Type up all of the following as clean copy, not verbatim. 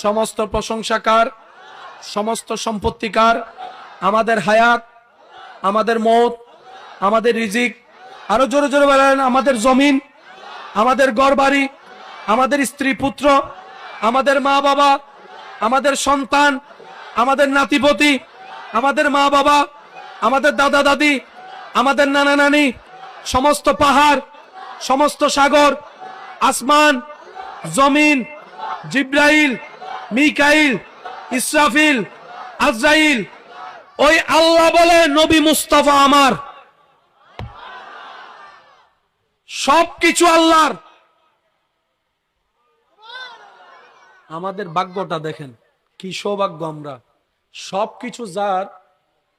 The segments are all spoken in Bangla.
সমস্ত প্রশংসাকার, সমস্ত সম্পত্তিকার, আমাদের হায়াত, আমাদের মৌত, আমাদের রিজিক, আরো জোরে জোরে বলেন, আমাদের জমিন, আমাদের ঘরবাড়ি, আমাদের স্ত্রী পুত্র, আমাদের মা বাবা, আমাদের সন্তান, আমাদের নাতিপতি, আমাদের মা বাবা, আমাদের দাদা দাদি, আমাদের নানা নানি, সমস্ত পাহাড়, সমস্ত সাগর, আসমান, জমিন, জিব্রাইল, মিকাইল, ইসরাফিল, আজরাইল, ওই আল্লাহ বলে নবী মুস্তাফা আমার। সবকিছু আল্লাহর। আমাদের ভাগ্যটা দেখেন, কি সৌভাগ্য আমরা। সবকিছু যার,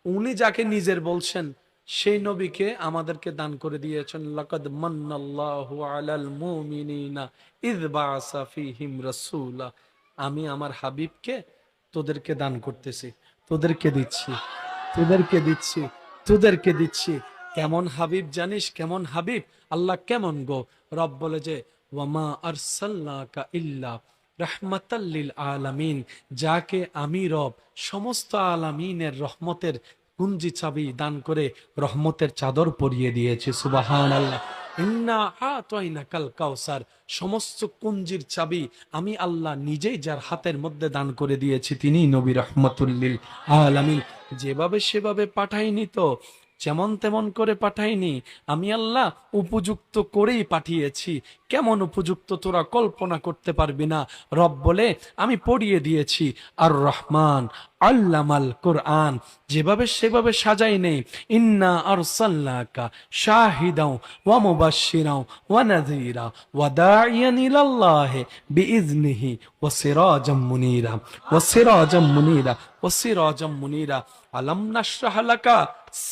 উনি যাকে নিজের বলছেন সেই নবীকে আমাদেরকে দান করে দিয়েছেন। লাকাদ মান্নাল্লাহু আলাল মুমিনিনা ইয বাআসা ফীহিম রাসূলা। আমি আমার হাবিবকে তোদেরকে দান করতেছি, তোদেরকে দিচ্ছি, তোদেরকে দিচ্ছি, তোদেরকে দিচ্ছি। কেমন হাবিব জানিস? কেমন হাবিব? আল্লাহ কেমন গো? রব বলে যে ওয়ামা আরসালনাকা ইল্লা রাহমাতাল লিল আলামিন, যাকে আমি রব সমস্ত আলামিনের রহমতের কুঞ্জি চাবি দান করে রহমতের চাদর পরিয়ে দিয়েছি। সুবহানাল্লাহ। ইন্না আতাইনাকাল কাউসার, সমস্ত কুঞ্জির চাবি আমি আল্লাহ নিজেই যার হাতের মধ্যে দান করে দিয়েছি, তিনি নবী রাহমাতুল লিল আলামিন। যেভাবে সেভাবে পাঠাইনি তো, যেমন তেমন করে পাঠাইনি, আমি আল্লাহ উপযুক্ত করেই পাঠিয়েছি। কেমন উপযুক্ত তোরা কল্পনা করতে পারবি না। রব বলে আমি পড়িয়ে দিয়েছি। আর রহমান আল্লামাল কোরআন, যেভাবে সেভাবে সাজাই নেই। ইন্না আরসালনাকা শাহিদাও ওয়া মুবাশশিরাও ওয়া নাযীরা ওয়া দাঈয়ান ইলাল্লাহি বিইজনিহি ওয়া সিরাজাম মুনীরা ওয়া সিরাজাম মুনীরা ওয়া সিরাজাম মুনীরা। আলাম নাশরাহ লাকা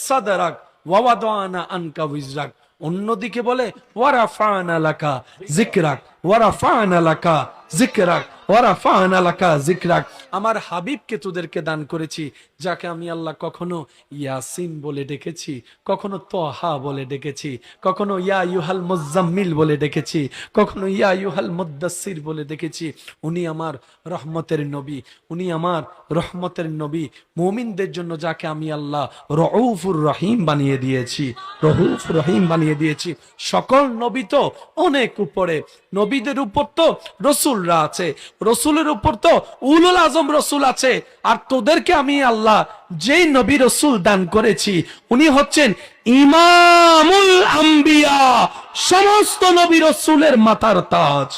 সাদরাক ওয়া ওয়াদানা আনকা উযরাক। অন্যদিকে বলে ওয়া রাফা'না লাকা যিকরাক ওয়া রাফা'না লাকা যিকরাক ওয়া রাফা'না লাকা যিকরাক। আমার হাবিবকে তোদেরকে দান করেছি, যাকে আমি আল্লাহ কখনো ইয়াসিন বলে ডেকেছি, কখনো তহা বলে ডেকেছি, কখনো ইয়া আইয়ুহাল মুজাম্মিল বলে ডেকেছি, কখনো ইয়া আইয়ুহাল মুদ্দাসসির বলে ডেকেছি। উনি আমার রহমতের নবী, উনি আমার রহমতের নবী। মুমিনদের জন্য যাকে আমি আল্লাহ রউফুর রহিম বানিয়ে দিয়েছি, রউফ রহিম বানিয়ে দিয়েছি। সকল নবী তো অনেক উপরে, নবীদের উপর তো রসুলরা আছে, রসুলের উপর তো উলুল আজম রসুল আছে। আর তোদেরকে আমি আল্লাহ যেই নবী রসুল দান করেছি, উনি হচ্ছেন ইমামুল আম্বিয়া, সমস্ত নবী রসুলের মাথার তাজ।